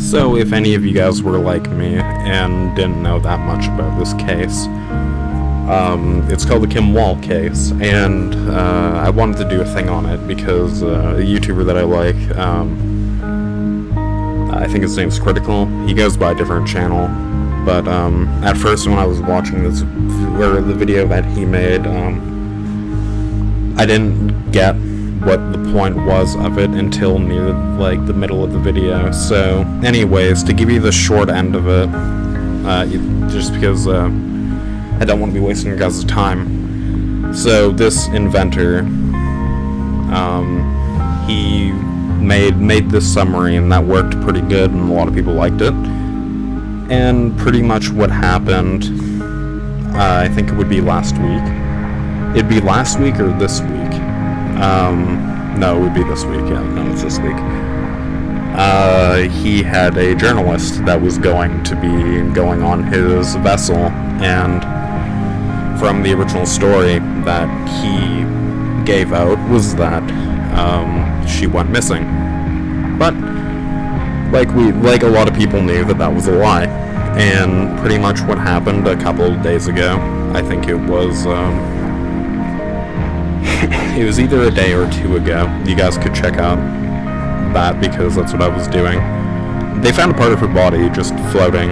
So if any of you guys were like me and didn't know that much about this case, it's called the Kim Wall case, and I wanted to do a thing on it because a YouTuber that I like, I think his name's Critical. He goes by a different channel, but at first when I was watching the video that he made, I didn't get what the point was of it until near the middle of the video. So anyways, to give you the short end of it, just because I don't want to be wasting your guys' time. So this inventor, he made this summary, and that worked pretty good, and a lot of people liked it. And pretty much what happened, I think it would be last week. It'd be last week or this week. No, it would be this week. Yeah, no, it's this week. He had a journalist that was going to be going on his vessel, and from the original story that he gave out was that she went missing. But like a lot of people knew that was a lie. And pretty much what happened a couple of days ago, I think it was it was either a day or two ago. You guys could check out that because that's what I was doing. They found a part of her body just floating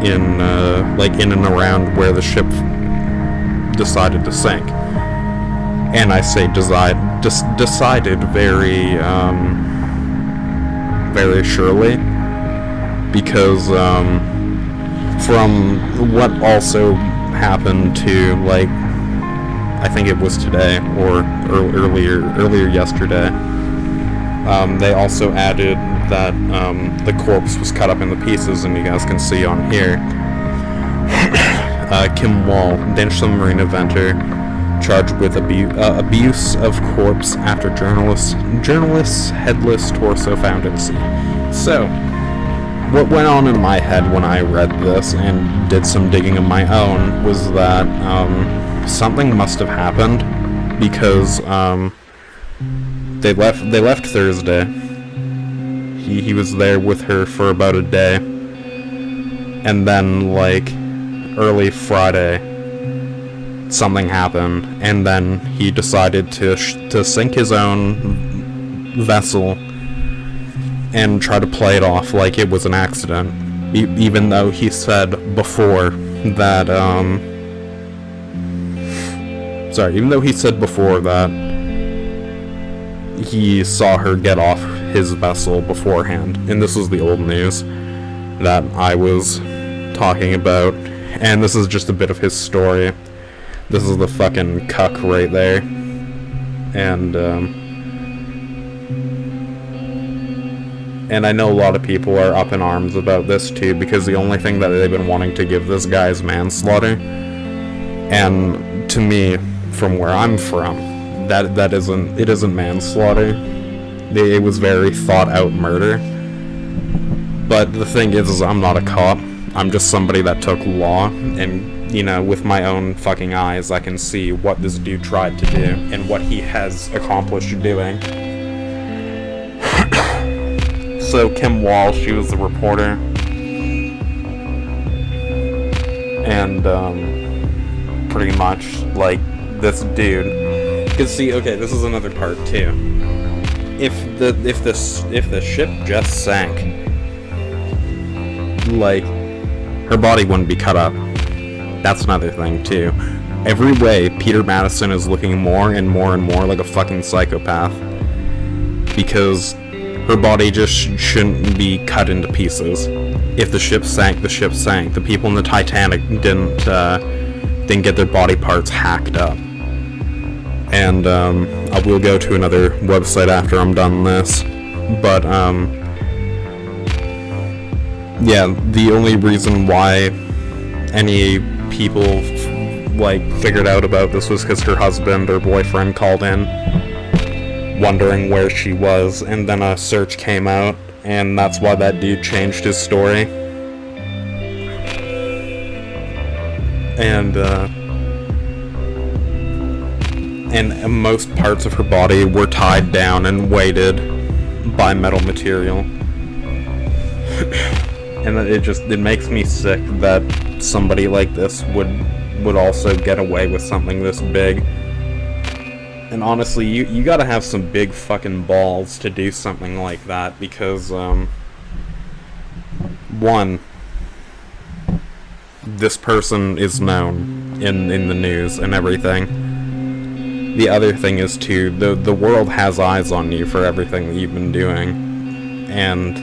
in and around where the ship decided to sink. And I say decided very very surely, because from what also happened to, I think it was today or earlier yesterday, they also added that the corpse was cut up into pieces, and you guys can see on here Kim Wall, Danish submarine inventor, charged with abuse of corpse after journalist's headless torso found at sea. So, what went on in my head when I read this and did some digging of my own was that something must have happened, because they left Thursday. He was there with her for about a day, and then early Friday something happened, and then he decided to sink his own vessel and try to play it off like it was an accident, even though he said before that he saw her get off his vessel beforehand. And this was the old news that I was talking about, and this is just a bit of his story. This is the fucking cuck right there. And I know a lot of people are up in arms about this too, because the only thing that they've been wanting to give this guy is manslaughter. And to me, from where I'm from, it isn't manslaughter. It was very thought out murder. But the thing is I'm not a cop. I'm just somebody that took law, and with my own fucking eyes, I can see what this dude tried to do and what he has accomplished doing. So Kim Wall, she was the reporter, and pretty much this dude. You can see. Okay, this is another part too. If the ship just sank, her body wouldn't be cut up. That's another thing too. Every way, Peter Madison is looking more and more and more like a fucking psychopath, because her body just shouldn't be cut into pieces. If the ship sank, the ship sank. The people in the Titanic didn't get their body parts hacked up. And I will go to another website after I'm done this. But yeah, the only reason why any people figured out about this was because her husband or boyfriend called in wondering where she was, and then a search came out, and that's why that dude changed his story. And most parts of her body were tied down and weighted by metal material. And it makes me sick that somebody like this would also get away with something this big. And honestly, you gotta have some big fucking balls to do something like that, because, one, this person is known in the news and everything. The other thing is, too, the world has eyes on you for everything that you've been doing. And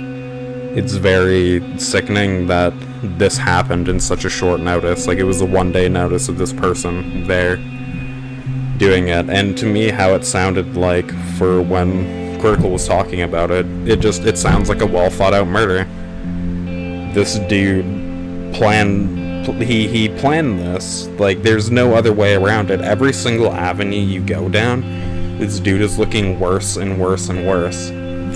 it's very sickening that this happened in such a short notice. Like, it was a one-day notice of this person there doing it. And to me, how it sounded like for when Critical was talking about it, it sounds like a well-thought-out murder. This dude he planned this. Like, there's no other way around it. Every single avenue you go down, this dude is looking worse and worse and worse.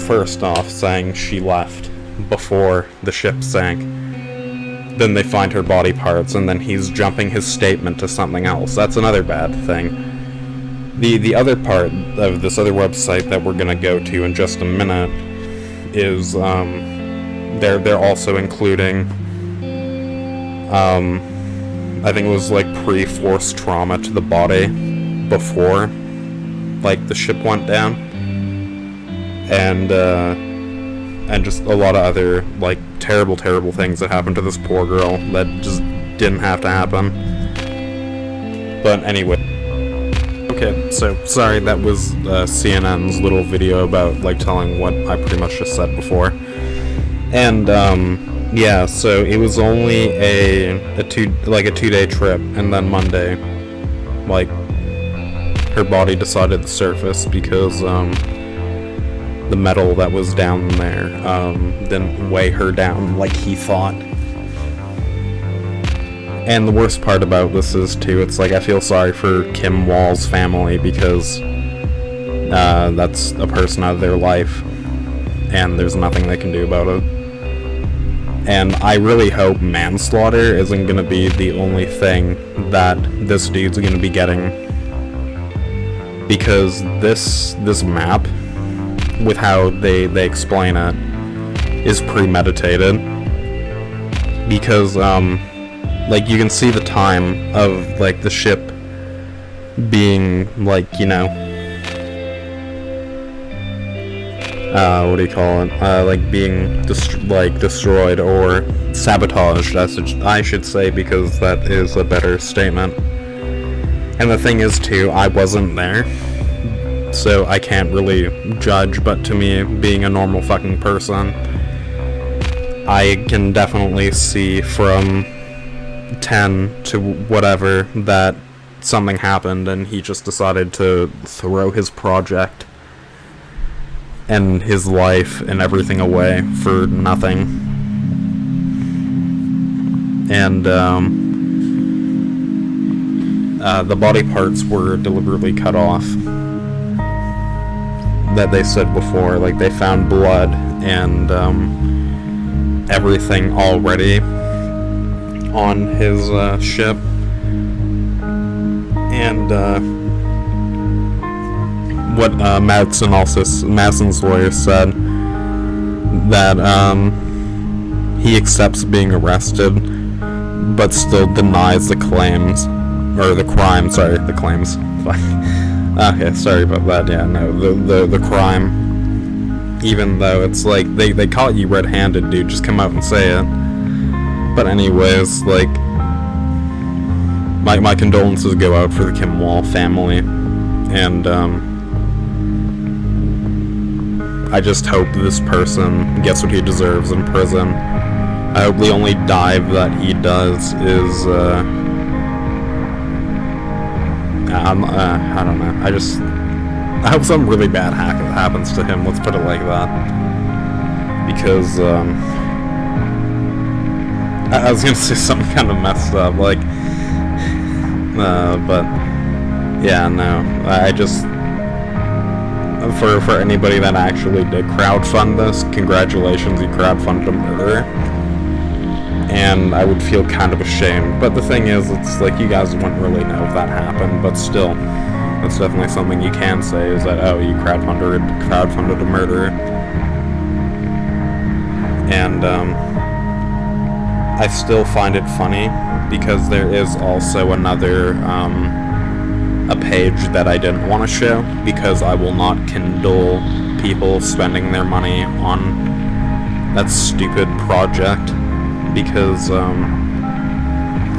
First off, saying she left before the ship sank. Then they find her body parts, and then he's jumping his statement to something else. That's another bad thing. The other part of this other website that we're gonna go to in just a minute is they're also including I think it was like pre-force trauma to the body before, like, the ship went down, and just a lot of other, like, terrible things that happened to this poor girl that just didn't have to happen. But anyway, okay, so sorry, that was CNN's little video about, like, telling what I pretty much just said before. And yeah, so it was only a 2-day trip, and then Monday, like, her body decided to surface because the metal that was down there didn't weigh her down like he thought. And the worst part about this is, too, it's like, I feel sorry for Kim Wall's family, because that's a person out of their life, and there's nothing they can do about it. And I really hope manslaughter isn't gonna be the only thing that this dude's gonna be getting, because this map, with how they explain it, is premeditated. Because like, you can see the time of, like, the ship being, like, you know, what do you call it? Like, being destroyed or sabotaged, I should say, because that is a better statement. And the thing is, too, I wasn't there, so I can't really judge, but to me, being a normal fucking person, I can definitely see from 10 to whatever that something happened and he just decided to throw his project and his life and everything away for nothing. And the body parts were deliberately cut off, that they said before. Like, they found blood and everything already on his ship. And what Madsen's lawyer said, that he accepts being arrested, but still denies the claims, or the crime. Sorry, the claims. Okay, sorry about that. Yeah, no, the crime. Even though it's like they caught you red-handed, dude. Just come out and say it. But anyways, like, my condolences go out for the Kim Wall family, and I just hope this person gets what he deserves in prison. I hope the only dive that he does is I don't know. I hope something really bad happens to him. Let's put it like that. Because I was gonna say something kind of messed up, like, but yeah, no. I just, for anybody that actually did crowdfund this, congratulations, you crowdfunded a murderer. And I would feel kind of ashamed. But the thing is, it's like, you guys wouldn't really know if that happened, but still, that's definitely something you can say, is that, oh, you crowdfunded a murderer. And I still find it funny because there is also another a page that I didn't want to show because I will not condole people spending their money on that stupid project, because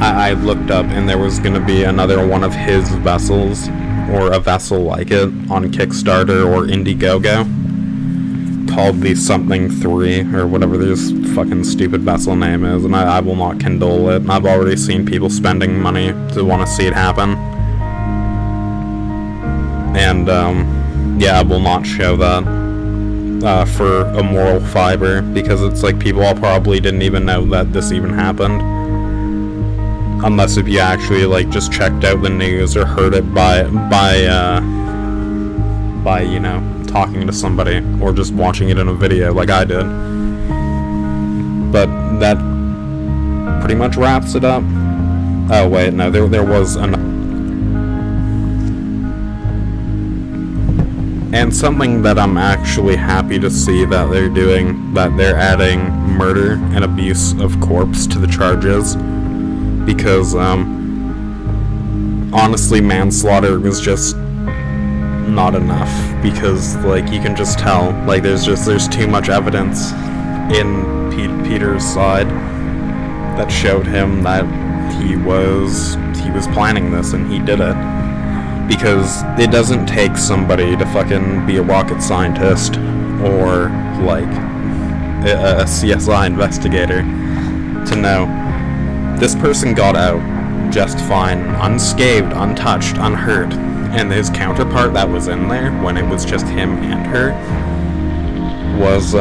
I looked up and there was going to be another one of his vessels, or a vessel like it, on Kickstarter or Indiegogo, called the something 3, or whatever this fucking stupid vessel name is, and I will not condole it. I've already seen people spending money to want to see it happen. And, yeah, I will not show that for a moral fiber, because it's like people all probably didn't even know that this even happened. Unless if you actually, like, just checked out the news or heard it by you know, talking to somebody, or just watching it in a video like I did. But that pretty much wraps it up. Oh wait, no, there was and something that I'm actually happy to see that they're doing, that they're adding murder and abuse of corpse to the charges, because honestly, manslaughter was just not enough, because like you can just tell, like there's too much evidence in Peter's side that showed him that he was planning this and he did it. Because it doesn't take somebody to fucking be a rocket scientist or like a CSI investigator to know this person got out just fine, unscathed, untouched, unhurt. And his counterpart that was in there, when it was just him and her, was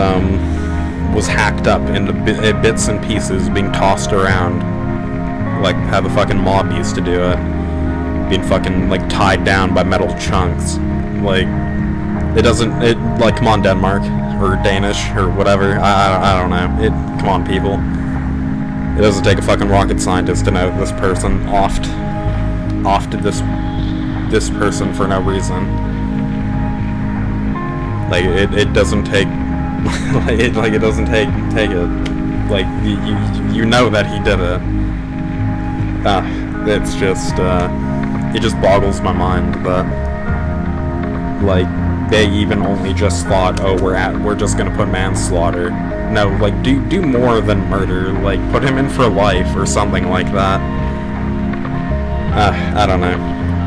hacked up into bits and pieces, being tossed around like how the fucking mob used to do it, being fucking like tied down by metal chunks. Like like, come on, Denmark or Danish or whatever. I don't know. Come on, people. It doesn't take a fucking rocket scientist to know this person offed this person for no reason. Like it doesn't take it doesn't take it. Like you know that he did it. It's just it just boggles my mind that like they even only just thought, oh, we're just gonna put manslaughter. No, like do more than murder. Like put him in for life or something like that. I don't know.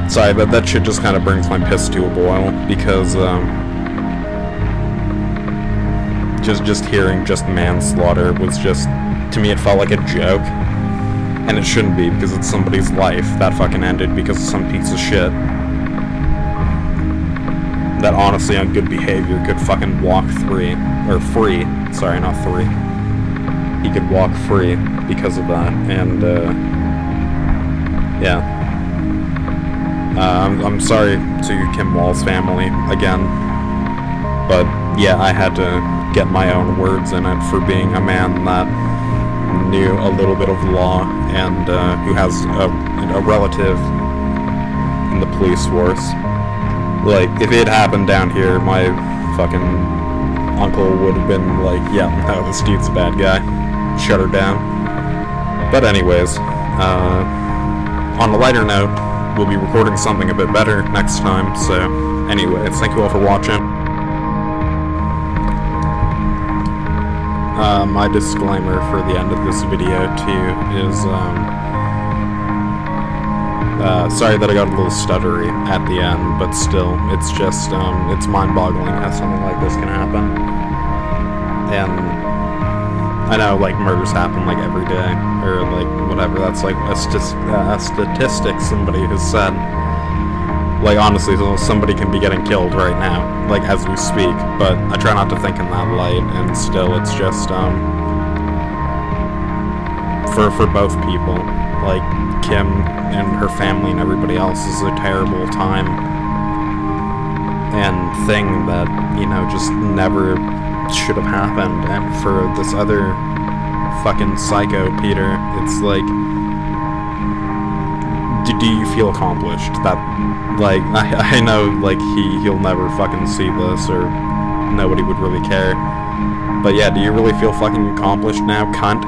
Sorry, but that shit just kind of brings my piss to a boil, because just hearing just manslaughter was just, to me, it felt like a joke, and it shouldn't be, because it's somebody's life that fucking ended because of some piece of shit that honestly on good behavior could fucking walk free. Sorry, not 3. He could walk free because of that, and yeah. I'm sorry to Kim Wall's family again, but yeah, I had to get my own words in it for being a man that knew a little bit of law and who has a relative in the police force. Like, if it happened down here, my fucking uncle would have been like, yeah, no, this dude's a bad guy. Shut her down. But anyways, on a lighter note, we'll be recording something a bit better next time, so anyways, thank you all for watching. My disclaimer for the end of this video, too, is, sorry that I got a little stuttery at the end, but still, it's just, it's mind-boggling how something like this can happen. And I know, like, murders happen, like, every day, or, like, whatever, that's, like, a statistic somebody has said. Like, honestly, somebody can be getting killed right now, like, as we speak, but I try not to think in that light, and still, it's just, for both people, like, Kim and her family and everybody else is a terrible time and thing that, you know, just never should have happened. And for this other fucking psycho Peter, it's like, do you feel accomplished? That, like, I know, like, he'll never fucking see this, or nobody would really care, But yeah, do you really feel fucking accomplished now, cunt?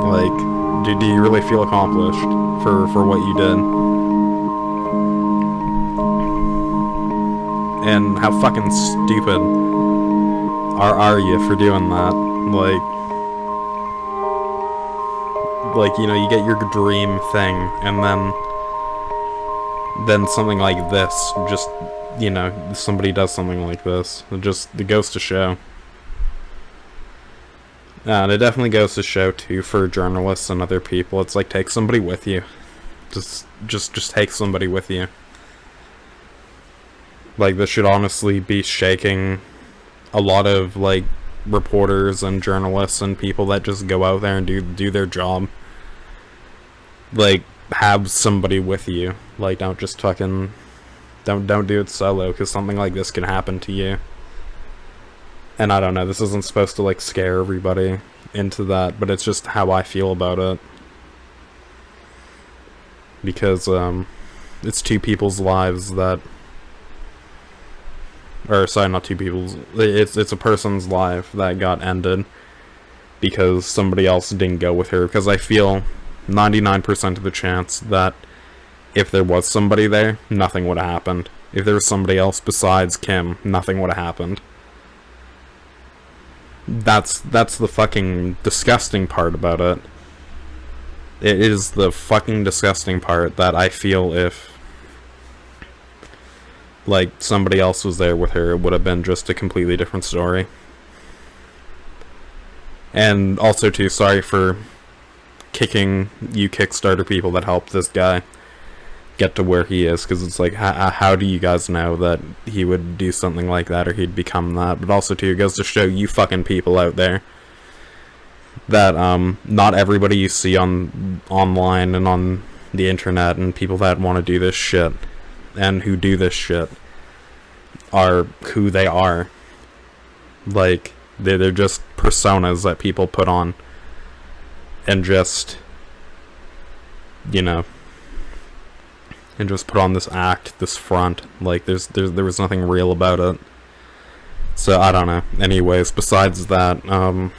Like, do you really feel accomplished for what you did? And how fucking stupid are you for doing that? Like, you know, you get your dream thing, and then something like this, just, you know, somebody does something like this. It goes to show. And it definitely goes to show, too, for journalists and other people. It's like, take somebody with you. Just take somebody with you. Like, this should honestly be shaking a lot of, like, reporters and journalists and people that just go out there and do their job. Like, have somebody with you. Like, don't just fucking... Don't do it solo, because something like this can happen to you. And I don't know, this isn't supposed to, like, scare everybody into that, but it's just how I feel about it. Because, it's two people's lives that... Or, sorry, not two people's... It's a person's life that got ended because somebody else didn't go with her. Because I feel 99% of the chance that if there was somebody there, nothing would have happened. If there was somebody else besides Kim, nothing would have happened. That's the fucking disgusting part about it. It is the fucking disgusting part that I feel if, like, somebody else was there with her, it would have been just a completely different story. And also, too, sorry for kicking you Kickstarter people that helped this guy get to where he is, because it's like, how do you guys know that he would do something like that or he'd become that? But also, too, it goes to show you fucking people out there that not everybody you see online and on the internet and people that want to do this shit and who do this shit are who they are. Like, they're just personas that people put on and just, you know, and just put on this act, this front. Like, there was nothing real about it. So, I don't know. Anyways, besides that,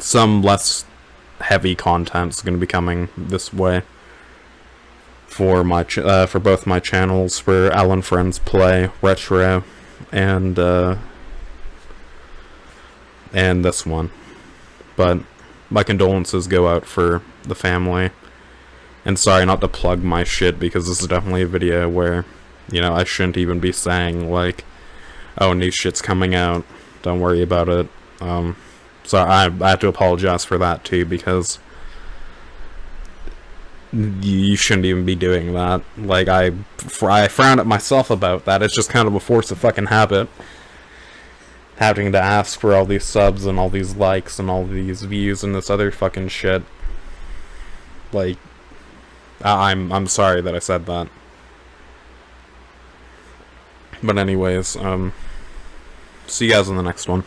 some less heavy content is going to be coming this way for my for both my channels, for Alan Friends Play, Retro, and this one. But my condolences go out for the family. And sorry not to plug my shit, because this is definitely a video where, you know, I shouldn't even be saying, like, oh, new shit's coming out, don't worry about it. So I have to apologize for that, too, because you shouldn't even be doing that. Like, I frown at myself about that. It's just kind of a force of fucking habit, having to ask for all these subs and all these likes and all these views and this other fucking shit. Like, I'm sorry that I said that. But anyways, see you guys in the next one.